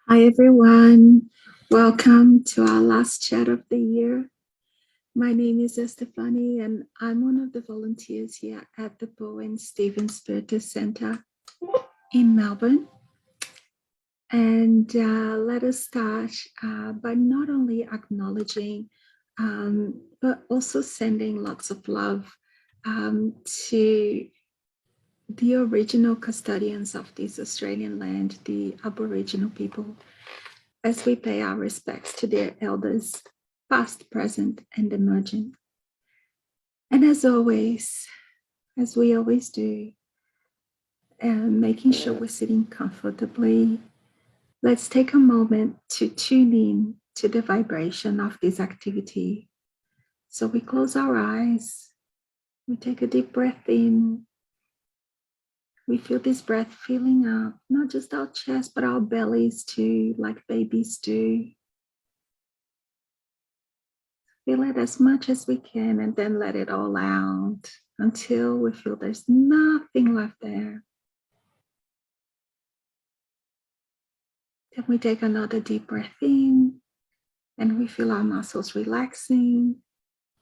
Hi, everyone. Welcome to our last chat of the year. My name is Estefany, and I'm one of the volunteers here at the Bowen Stephen Spiritus Center in Melbourne. And let us start by not only acknowledging, but also sending lots of love to the original custodians of this Australian land, the Aboriginal people, as we pay our respects to their elders, past, present, and emerging. And as always, as we always do, making sure we're sitting comfortably, let's take a moment to tune in to the vibration of this activity. So we close our eyes, we take a deep breath in, we feel this breath filling up, not just our chest, but our bellies too, like babies do. Feel it as much as we can and then let it all out until we feel there's nothing left there. Then we take another deep breath in and we feel our muscles relaxing.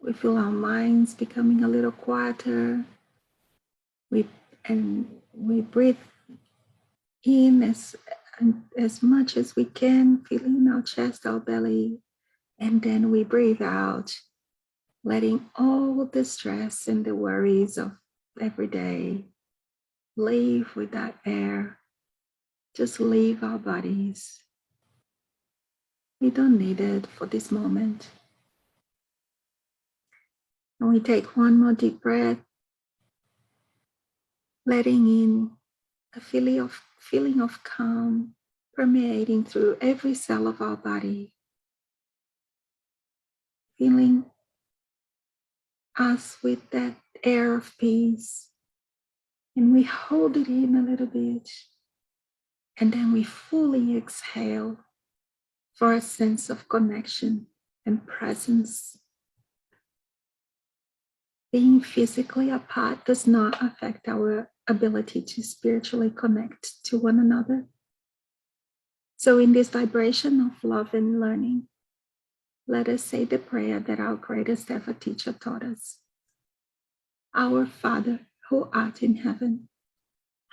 We feel our minds becoming a little quieter. We breathe in as much as we can, feeling our chest, our belly, and then we breathe out, letting all the stress and the worries of every day leave with that air. Just leave our bodies. We don't need it for this moment. And we take one more deep breath, letting in a feeling of calm permeating through every cell of our body. Feeling us with that air of peace. And we hold it in a little bit. And then we fully exhale for a sense of connection and presence. Being physically apart does not affect our ability to spiritually connect to one another. So in this vibration of love and learning, let us say the prayer that our greatest ever teacher taught us. Our Father, who art in heaven,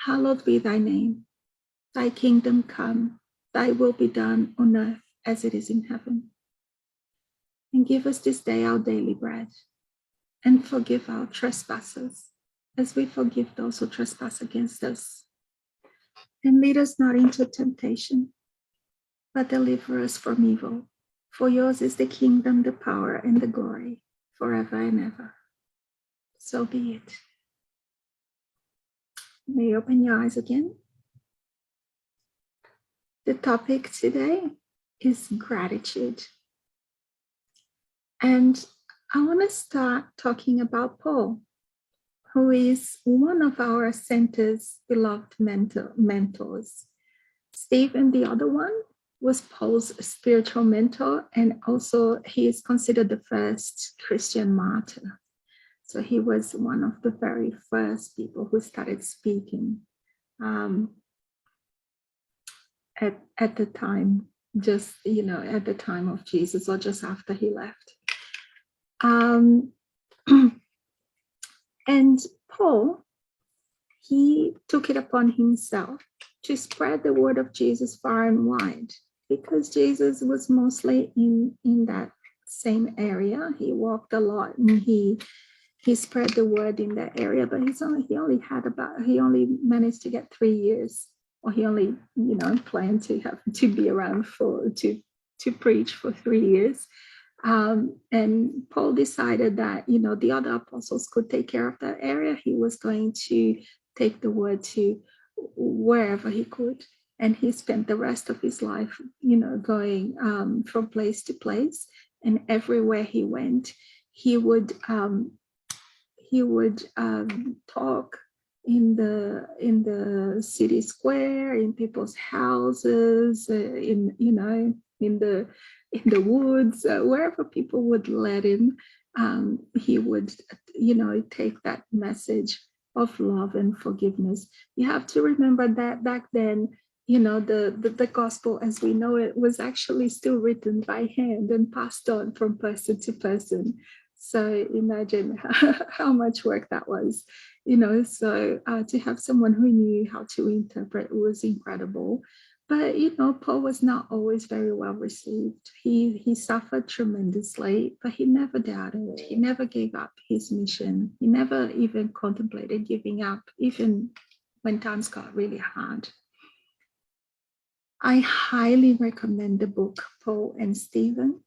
hallowed be thy name. Thy kingdom come, thy will be done on earth as it is in heaven. And give us this day our daily bread, and forgive our trespasses, as we forgive those who trespass against us. And lead us not into temptation, but deliver us from evil. For yours is the kingdom, the power, and the glory, forever and ever. So be it. You may open your eyes again. The topic today is gratitude. And I want to start talking about Paul, who is one of our center's beloved mentors. Steve and the other one was Paul's spiritual mentor, and also he is considered the first Christian martyr. So he was one of the very first people who started speaking at the time, just, at the time of Jesus or just after he left. And Paul, he took it upon himself to spread the word of Jesus far and wide, because Jesus was mostly in that same area. He walked a lot and he spread the word in that area, but he only managed to get 3 years, or he only planned to be around to preach for 3 years. And Paul decided that the other apostles could take care of that area. He was going to take the word to wherever he could, and he spent the rest of his life going from place to place, and everywhere he went he would talk in the city square, in people's houses, in the woods, wherever people would let him. He would take that message of love and forgiveness. You have to remember that back then, the gospel as we know it was actually still written by hand and passed on from person to person. So imagine how much work that was, so to have someone who knew how to interpret was incredible. But, Paul was not always very well received. He suffered tremendously, but he never doubted. He never gave up his mission. He never even contemplated giving up, even when times got really hard. I highly recommend the book Paul and Stephen.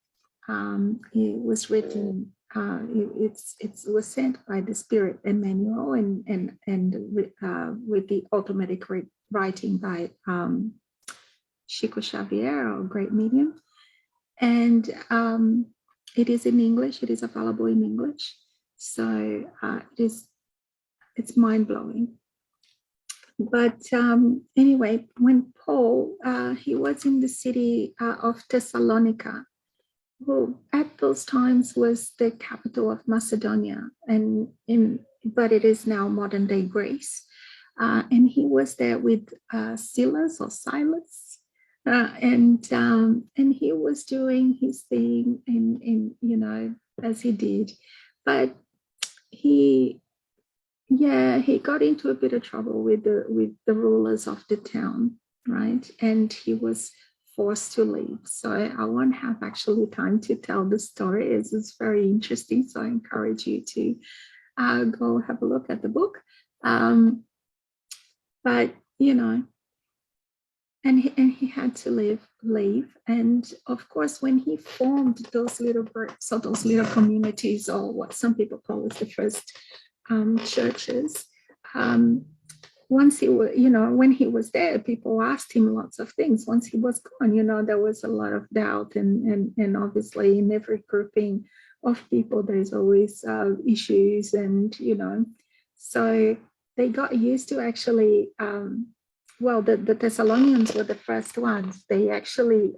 It was written, it was sent by the Spirit Emmanuel and with the automatic writing by Chico Xavier, our great medium. And it is in English, it is available in English. So it's mind-blowing. But anyway, when Paul, he was in the city of Thessalonica, who at those times was the capital of Macedonia, but it is now modern day Greece. And he was there with Silas, and he was doing his thing as he did. But he got into a bit of trouble with the rulers of the town, right? And he was forced to leave. So I won't have actually time to tell the story. It's very interesting. So I encourage you to go have a look at the book. But and he had to leave. And of course, when he formed those little groups or those little communities, or what some people call as the first churches, once he was, when he was there, people asked him lots of things. Once he was gone, there was a lot of doubt, and obviously in every grouping of people, there's always issues, and so they got used to actually. The Thessalonians were the first ones. They actually,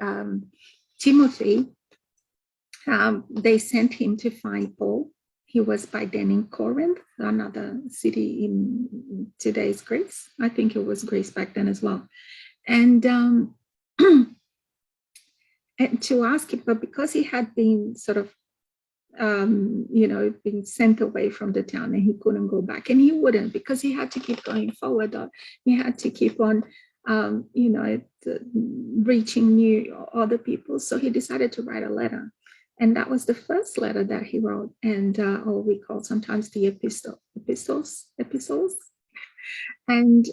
Timothy, they sent him to find Paul. He was by then in Corinth, another city in today's Greece. I think it was Greece back then as well. And, and to ask him, but because he had been sort of being sent away from the town, and he couldn't go back, and he wouldn't, because he had to keep going forward. He had to keep on, reaching new other people. So he decided to write a letter, and that was the first letter that he wrote, and or we call sometimes the epistles. And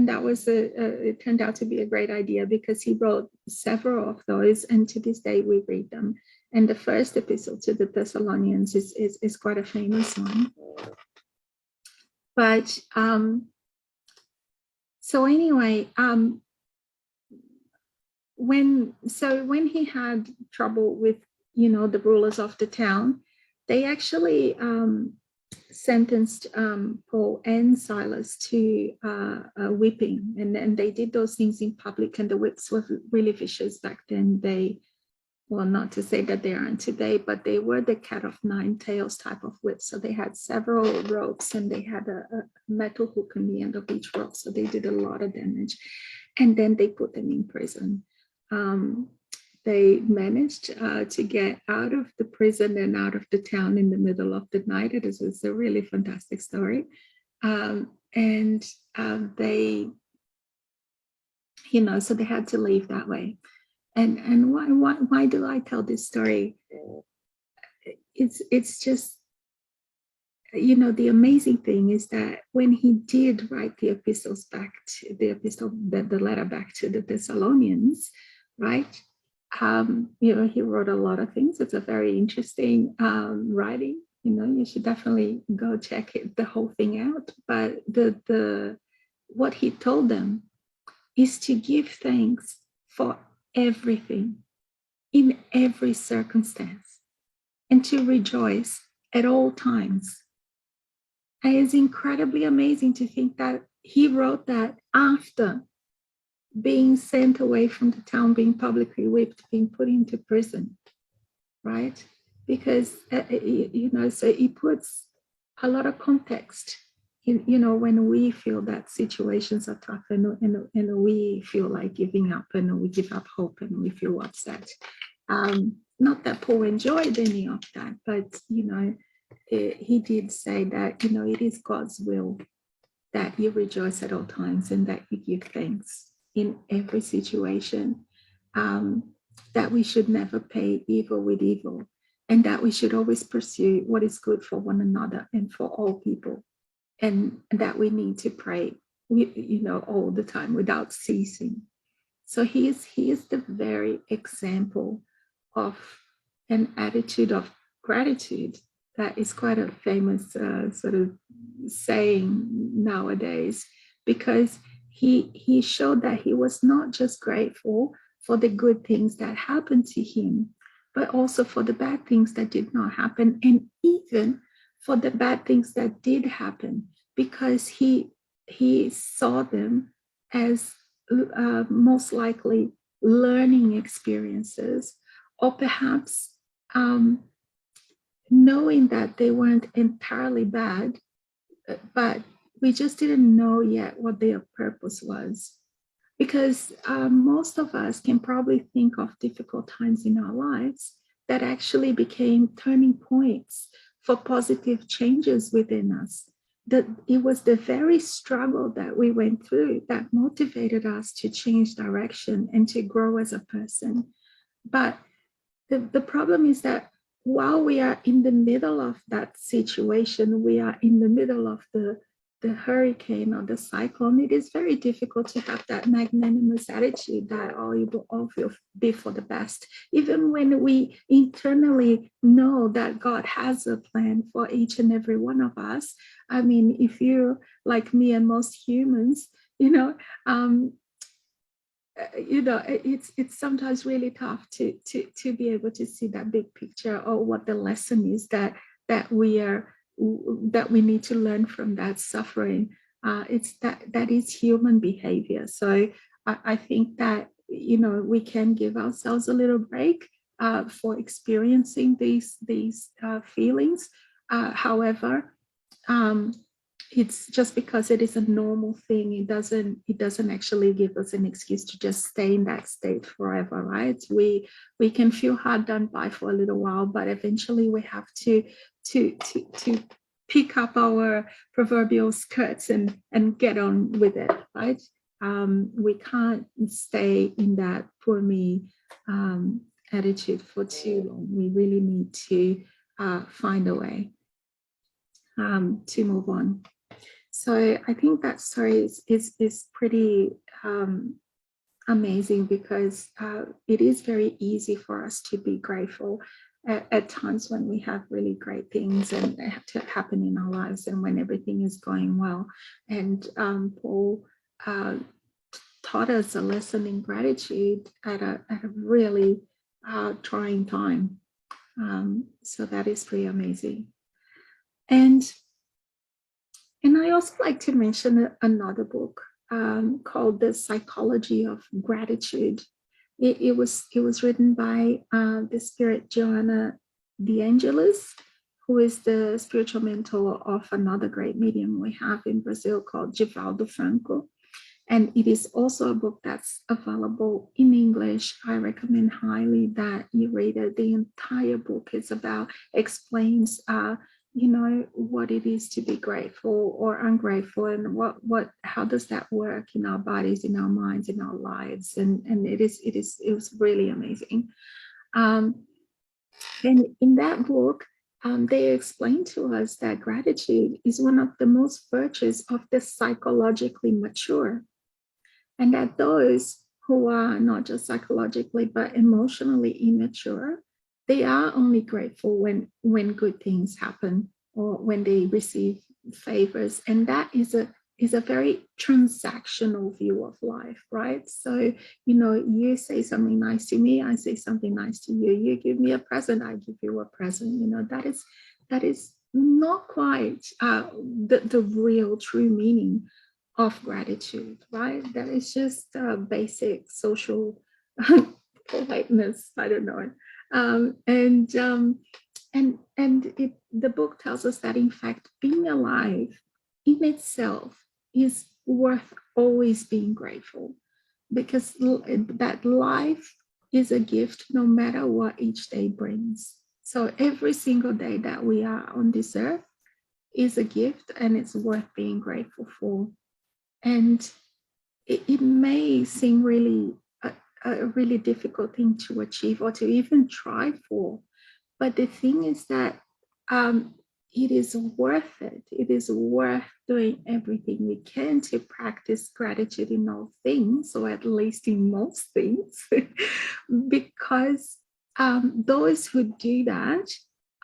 that was it turned out to be a great idea, because he wrote several of those, and to this day we read them. And the first epistle to the Thessalonians is quite a famous one. But so anyway, when he had trouble with the rulers of the town, they actually sentenced Paul and Silas to whipping, and they did those things in public, and the whips were really vicious back then. Well, not to say that they aren't today, but they were the cat of nine tails type of whips. So they had several ropes, and they had a metal hook on the end of each rope. So they did a lot of damage. And then they put them in prison. They managed to get out of the prison and out of the town in the middle of the night. It was a really fantastic story. They, so they had to leave that way. And why do I tell this story? It's just, the amazing thing is that when he did write the letter back to the Thessalonians, right? He wrote a lot of things. It's a very interesting writing. You should definitely go check the whole thing out. But what he told them is to give thanks for everything, in every circumstance, and to rejoice at all times. And it's incredibly amazing to think that he wrote that after being sent away from the town, being publicly whipped, being put into prison, right? Because, so he puts a lot of context when we feel that situations are tough and we feel like giving up and we give up hope and we feel upset. Not that Paul enjoyed any of that, but, he did say that, it is God's will that you rejoice at all times and that you give thanks in every situation, that we should never pay evil with evil, and that we should always pursue what is good for one another and for all people, and that we need to pray, all the time without ceasing. So he is the very example of an attitude of gratitude that is quite a famous sort of saying nowadays, because he showed that he was not just grateful for the good things that happened to him, but also for the bad things that did not happen, and even for the bad things that did happen, because he saw them as most likely learning experiences, or perhaps knowing that they weren't entirely bad, but we just didn't know yet what their purpose was. Because most of us can probably think of difficult times in our lives that actually became turning points for positive changes within us. That it was the very struggle that we went through that motivated us to change direction and to grow as a person. But the problem is that while we are in the middle of that situation, we are in the middle of the hurricane or the cyclone, it is very difficult to have that magnanimous attitude that it will all be for the best. Even when we internally know that God has a plan for each and every one of us. I mean, if you're like me and most humans, it's sometimes really tough to be able to see that big picture, or what the lesson is that we need to learn from that suffering. It's that is human behavior. So I think that we can give ourselves a little break for experiencing these feelings. However, it's just because it is a normal thing, it doesn't actually give us an excuse to just stay in that state forever, right? We can feel hard done by for a little while, but eventually we have to pick up our proverbial skirts and get on with it, right? We can't stay in that poor me attitude for too long. We really need to find a way to move on. So I think that story is pretty amazing, because it is very easy for us to be grateful at times when we have really great things and they have to happen in our lives, and when everything is going well. And Paul taught us a lesson in gratitude at a really trying time. So that is pretty amazing. And I also like to mention another book called The Psychology of Gratitude. It was written by the spirit Joanna DeAngelis, who is the spiritual mentor of another great medium we have in Brazil called Givaldo Franco. And it is also a book that's available in English. I recommend highly that you read it. The entire book explains what it is to be grateful or ungrateful, and how does that work in our bodies, in our minds, in our lives. And it was really amazing. And in that book, they explain to us that gratitude is one of the most virtues of the psychologically mature, and that those who are not just psychologically but emotionally immature, they are only grateful when good things happen or when they receive favors. And that is a very transactional view of life, right? So, you say something nice to me, I say something nice to you. You give me a present, I give you a present. That is not quite the real true meaning of gratitude, right? That is just basic social politeness. I don't know. The book tells us that, in fact, being alive in itself is worth always being grateful, because that life is a gift no matter what each day brings. So every single day that we are on this earth is a gift, and it's worth being grateful for. And it may seem a really difficult thing to achieve or to even try for. But the thing is that um, it is worth it. It is worth doing everything we can to practice gratitude in all things, or at least in most things, because those who do that,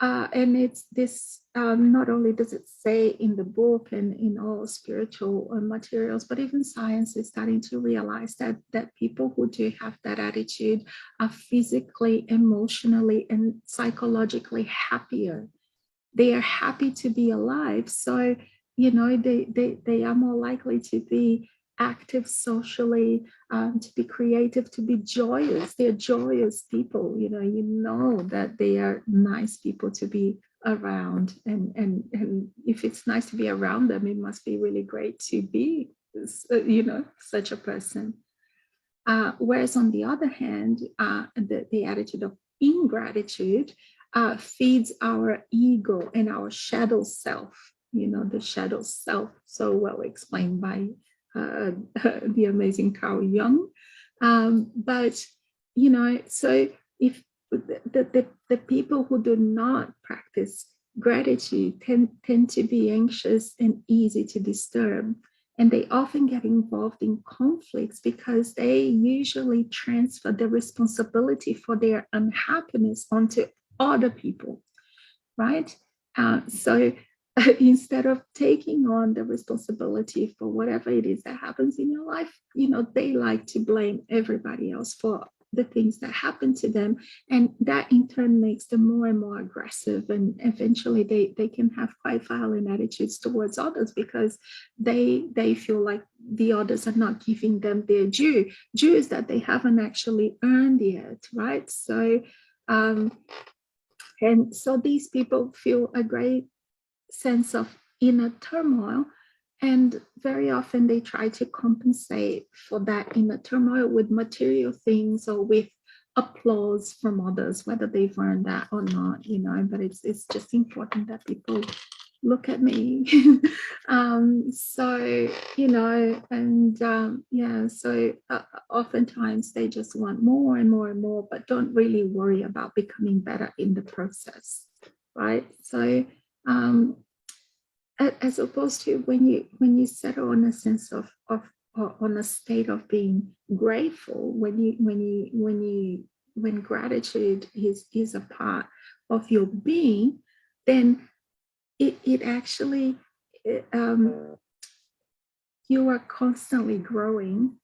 and it's this, not only does it say in the book and in all spiritual materials, but even science is starting to realize that people who do have that attitude are physically, emotionally, and psychologically happier. They are happy to be alive. So, they are more likely to be active socially, to be creative, to be joyous. They're joyous people. That they are nice people to be around. And if it's nice to be around them, it must be really great to be, such a person. Whereas on the other hand, the attitude of ingratitude feeds our ego and our shadow self, the shadow self, so well explained by the amazing Carl Jung. But, so if the people who do not practice gratitude tend to be anxious and easy to disturb, and they often get involved in conflicts because they usually transfer the responsibility for their unhappiness onto other people, right? So instead of taking on the responsibility for whatever it is that happens in your life, they like to blame everybody else for the things that happen to them. And that in turn makes them more and more aggressive. And eventually they can have quite violent attitudes towards others, because they feel like the others are not giving them their dues that they haven't actually earned yet, right? So, and so these people feel a great sense of inner turmoil. And very often they try to compensate for that inner turmoil with material things or with applause from others, whether they've earned that or not, but it's just important that people look at me. So, and yeah, so oftentimes they just want more and more and more, but don't really worry about becoming better in the process, right? So, as opposed to when you settle on a sense of or on a state of being grateful, when gratitude is a part of your being, then it actually, you are constantly growing,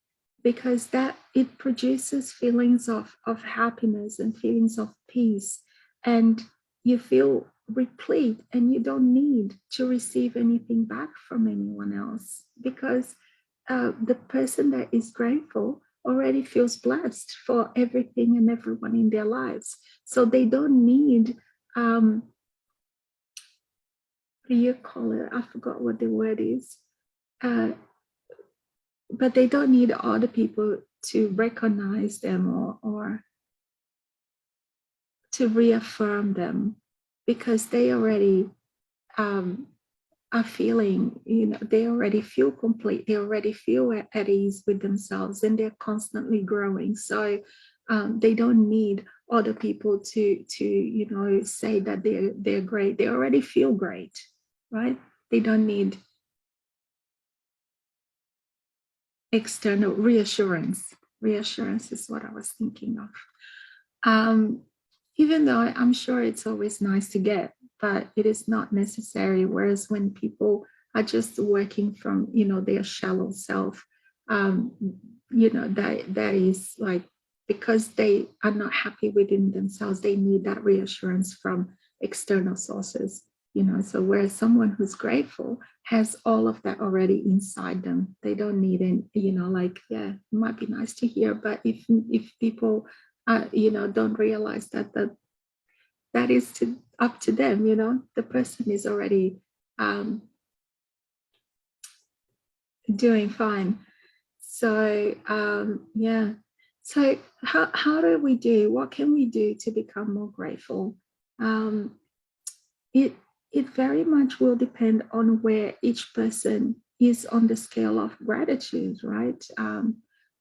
because that it produces feelings of happiness and feelings of peace, and you feel replete, and you don't need to receive anything back from anyone else, because the person that is grateful already feels blessed for everything and everyone in their lives, so they don't need, what do you call it, I forgot what the word is, uh, but they don't need other people to recognize them, or to reaffirm them, because they already um, are feeling, they already feel complete, they already feel at ease with themselves, and they're constantly growing. So they don't need other people to say that they're great. They already feel great, right? They don't need external reassurance. Reassurance is what I was thinking of. Um, Even though I'm sure it's always nice to get, but it is not necessary. Whereas when people are just working from, their shallow self, um, that is like, because they are not happy within themselves, they need that reassurance from external sources. So whereas someone who's grateful has all of that already inside them, they don't need it. Like, yeah, it might be nice to hear, but if people don't realize that is up to them. The person is already Doing fine. So yeah. So how do we do? What can we do to become more grateful? Um, it it very much will depend on where each person is on the scale of gratitude, right?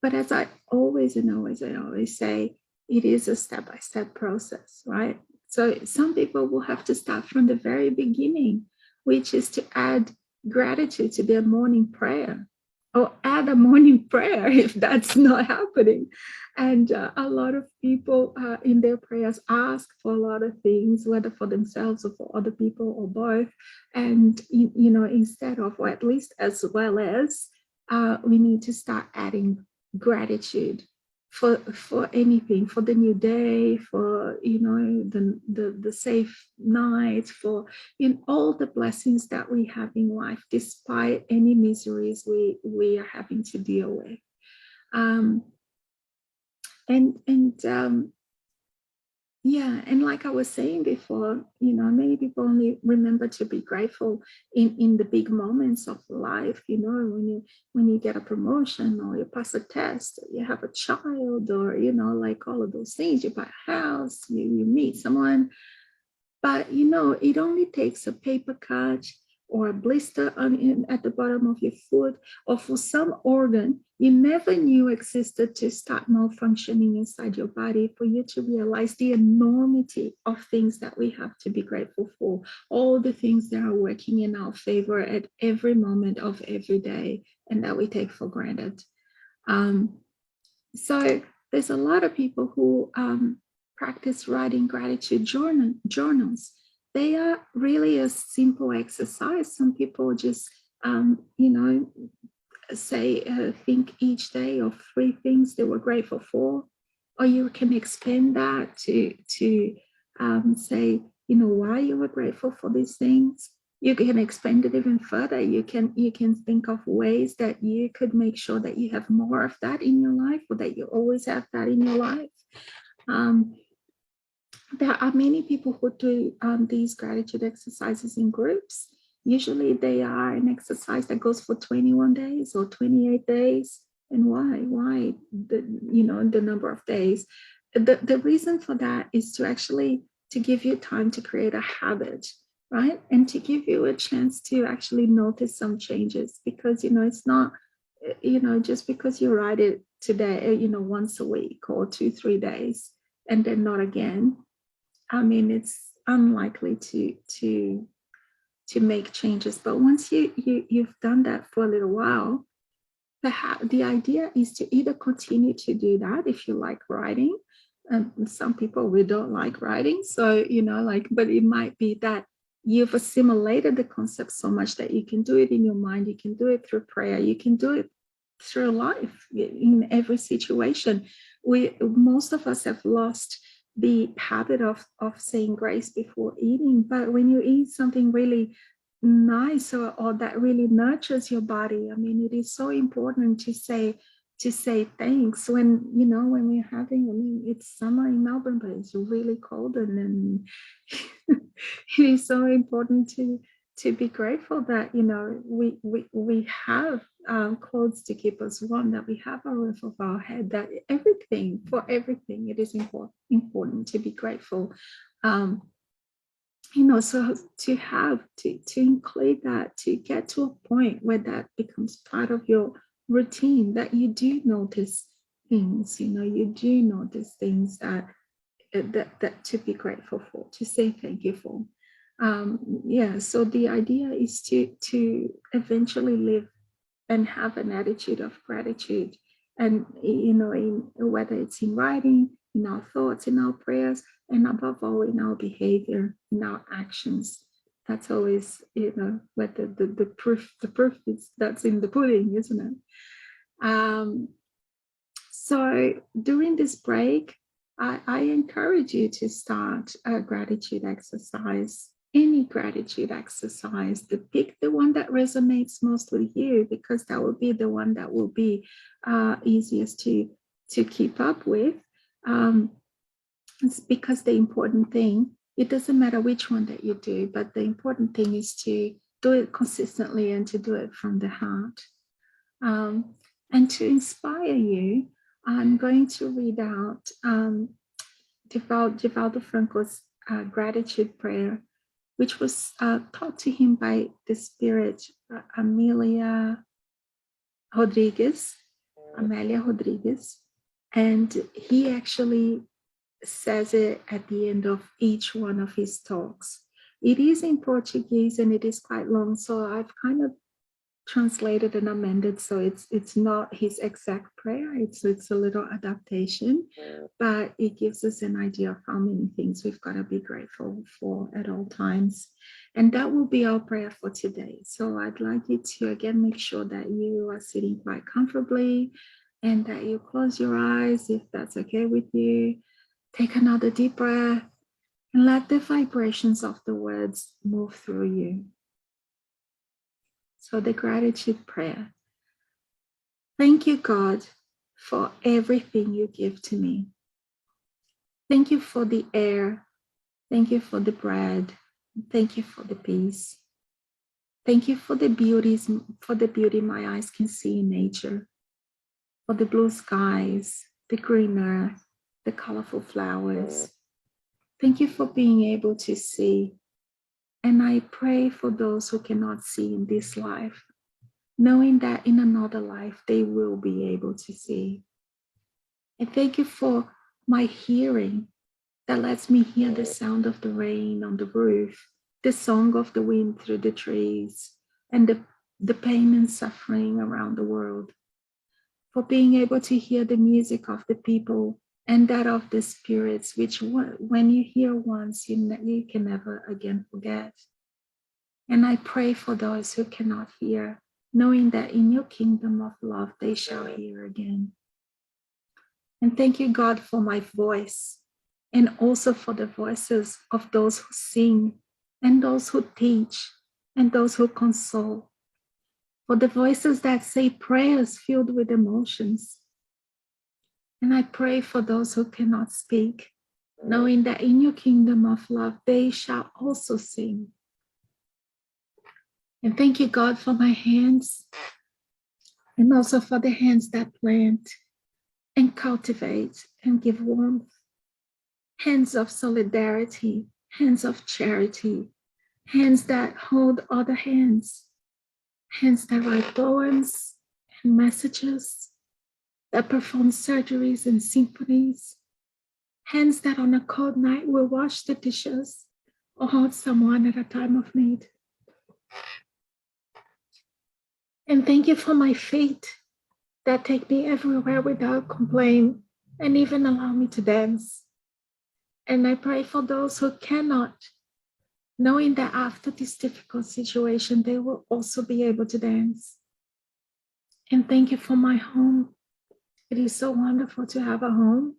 But as I always and always and always say, it is a step-by-step process, right? So some people will have to start from the very beginning, which is to add gratitude to their morning prayer, or add a morning prayer if that's not happening. And a lot of people in their prayers ask for a lot of things, whether for themselves or for other people or both. And, instead of, or at least as well as, we need to start adding gratitude for anything, for the new day, for, the safe night, for all the blessings that we have in life, despite any miseries we are having to deal with. Um, and yeah, and like I was saying before, many people only remember to be grateful in the big moments of life, when you get a promotion, or you pass a test, or you have a child, or like all of those things, you buy a house, you meet someone. But it only takes a paper cut or a blister at the bottom of your foot, or for some organ you never knew existed to start malfunctioning inside your body, for you to realize the enormity of things that we have to be grateful for, all the things that are working in our favor at every moment of every day and that we take for granted. Um, so there's a lot of people who practice writing gratitude journals. They are really a simple exercise. Some people just, say, think each day of 3 things they were grateful for, or you can expand that to say, why you were grateful for these things. You can expand it even further. You can think of ways that you could make sure that you have more of that in your life, or that you always have that in your life. Um, there are many people who do these gratitude exercises in groups. Usually they are an exercise that goes for 21 days or 28 days. And why the number of days? The reason for that is to actually to give you time to create a habit, right? And to give you a chance to actually notice some changes, because it's not, just because you write it today, once a week or 2-3 days, and then not again. I mean, it's unlikely to make changes. But once you've done that for a little while, the idea is to either continue to do that if you like writing. Some people, we don't like writing, so but it might be that you've assimilated the concept so much that you can do it in your mind, you can do it through prayer, you can do it through life in every situation. Most of us have lost the habit of saying grace before eating, but when you eat something really nice, or that really nurtures your body, I mean, it is so important to say thanks when we're having, I mean, it's summer in Melbourne, but it's really cold, and it is so important to be grateful that we have clothes to keep us warm, that we have a roof over our head, that for everything it is important to be grateful. So to include that, to get to a point where that becomes part of your routine, that you do notice things, you do notice things that to be grateful for, to say thank you for. Yeah, so the idea is to eventually live and have an attitude of gratitude, and whether it's in writing, in our thoughts, in our prayers, and above all in our behavior, in our actions. That's always, what the proof is, that's in the pudding, isn't it? So during this break, I encourage you to start a gratitude exercise, any gratitude exercise. Pick the one that resonates most with you, because that will be the one that will be easiest to keep up with. It's because the important thing, it doesn't matter which one that you do, but the important thing is to do it consistently and to do it from the heart. And to inspire you, I'm going to read out Divaldo Franco's gratitude prayer, which was taught to him by the spirit Amelia Rodriguez. And he actually says it at the end of each one of his talks. It is in Portuguese and it is quite long, so I've kind of translated and amended, so it's not his exact prayer. It's a little adaptation, but it gives us an idea of how many things we've got to be grateful for at all times. And that will be our prayer for today. So I'd like you to again make sure that you are sitting quite comfortably and that you close your eyes if that's okay with you. Take another deep breath and let the vibrations of the words move through you. So the gratitude prayer. Thank you, God, for everything you give to me. Thank you for the air. Thank you for the bread. Thank you for the peace. Thank you for the beauty my eyes can see in nature, for the blue skies, the green earth, the colorful flowers. Thank you for being able to see. And I pray for those who cannot see in this life, knowing that in another life they will be able to see. And thank you for my hearing that lets me hear the sound of the rain on the roof, the song of the wind through the trees, and the pain and suffering around the world. For being able to hear the music of the people and that of the spirits, which when you hear once, you can never again forget. And I pray for those who cannot hear, knowing that in your kingdom of love, they shall hear again. And thank you, God, for my voice and also for the voices of those who sing and those who teach and those who console, for the voices that say prayers filled with emotions. And I pray for those who cannot speak, knowing that in your kingdom of love, they shall also sing. And thank you, God, for my hands and also for the hands that plant and cultivate and give warmth. Hands of solidarity, hands of charity, hands that hold other hands, hands that write poems and messages, that perform surgeries and symphonies, hands that on a cold night will wash the dishes or hold someone at a time of need. And thank you for my feet that take me everywhere without complaint and even allow me to dance. And I pray for those who cannot, knowing that after this difficult situation, they will also be able to dance. And thank you for my home. It is so wonderful to have a home.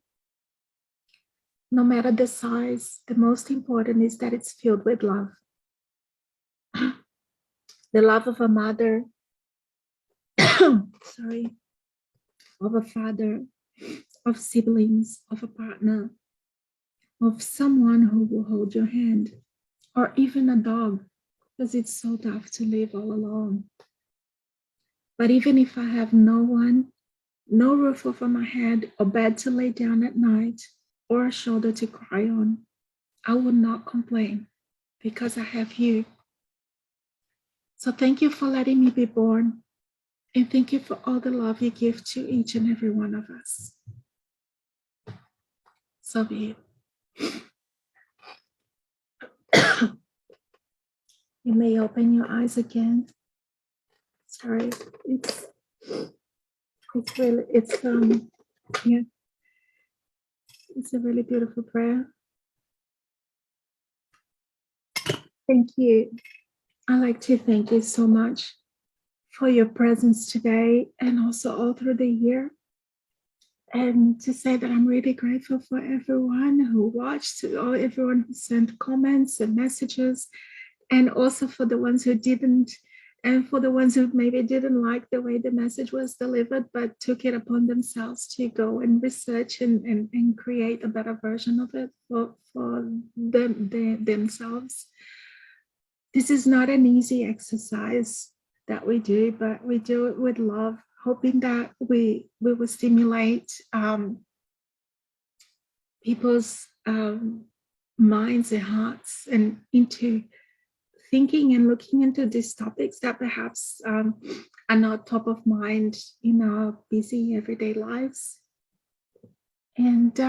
No matter the size, the most important is that it's filled with love. The love of a mother, sorry, of a father, of siblings, of a partner, of someone who will hold your hand, or even a dog, because it's so tough to live all alone. But even if I have no one, no roof over my head, or bed to lay down at night, or a shoulder to cry on, I will not complain because I have you. So thank you for letting me be born. And thank you for all the love you give to each and every one of us. So be it. You may open your eyes again. Sorry, it's a really beautiful prayer. Thank you. I'd like to thank you so much for your presence today and also all through the year. And to say that I'm really grateful for everyone who watched, everyone who sent comments and messages, and also for the ones who didn't, and for the ones who maybe didn't like the way the message was delivered, but took it upon themselves to go and research and create a better version of it for themselves. This is not an easy exercise that we do, but we do it with love hoping that we will stimulate people's minds and hearts and into thinking and looking into these topics that perhaps are not top of mind in our busy everyday lives. And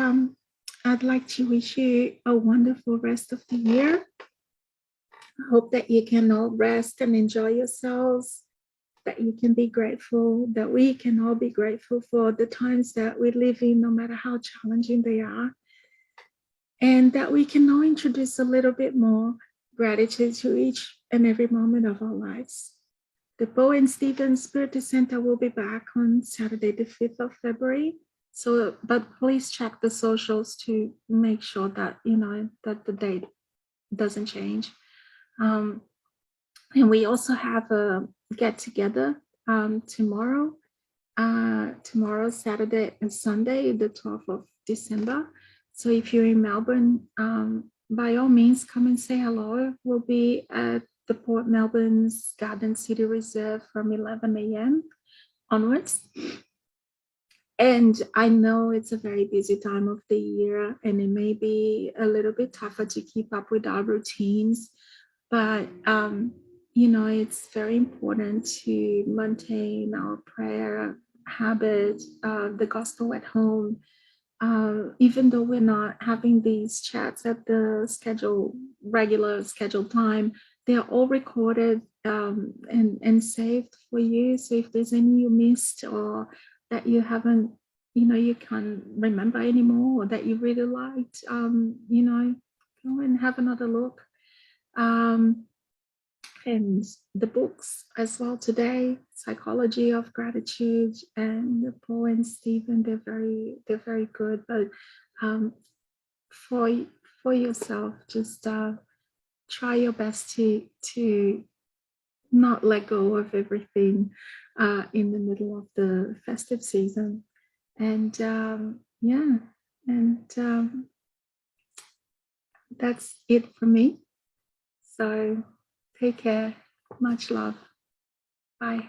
I'd like to wish you a wonderful rest of the year. I hope that you can all rest and enjoy yourselves, that you can be grateful, that we can all be grateful for the times that we live in, no matter how challenging they are, and that we can now introduce a little bit more gratitude to each and every moment of our lives. The Bo and Stephen Spirit Center will be back on Saturday, the 5th of February. So, but please check the socials to make sure that, that the date doesn't change. And we also have a get together tomorrow, Saturday and Sunday, the 12th of December. So if you're in Melbourne, by all means, come and say hello. We'll be at the Port Melbourne's Garden City Reserve from 11 a.m. onwards. And I know it's a very busy time of the year, and it may be a little bit tougher to keep up with our routines, but it's very important to maintain our prayer habit, the gospel at home. Even though we're not having these chats at the regular scheduled time, they're all recorded and saved for you. So if there's any you missed or that you haven't, you can't remember anymore, or that you really liked, go and have another look. And the books as well today, Psychology of Gratitude and Paul and Stephen, they're very good. But for yourself, just try your best to not let go of everything in the middle of the festive season. And that's it for me. So take care. Much love. Bye.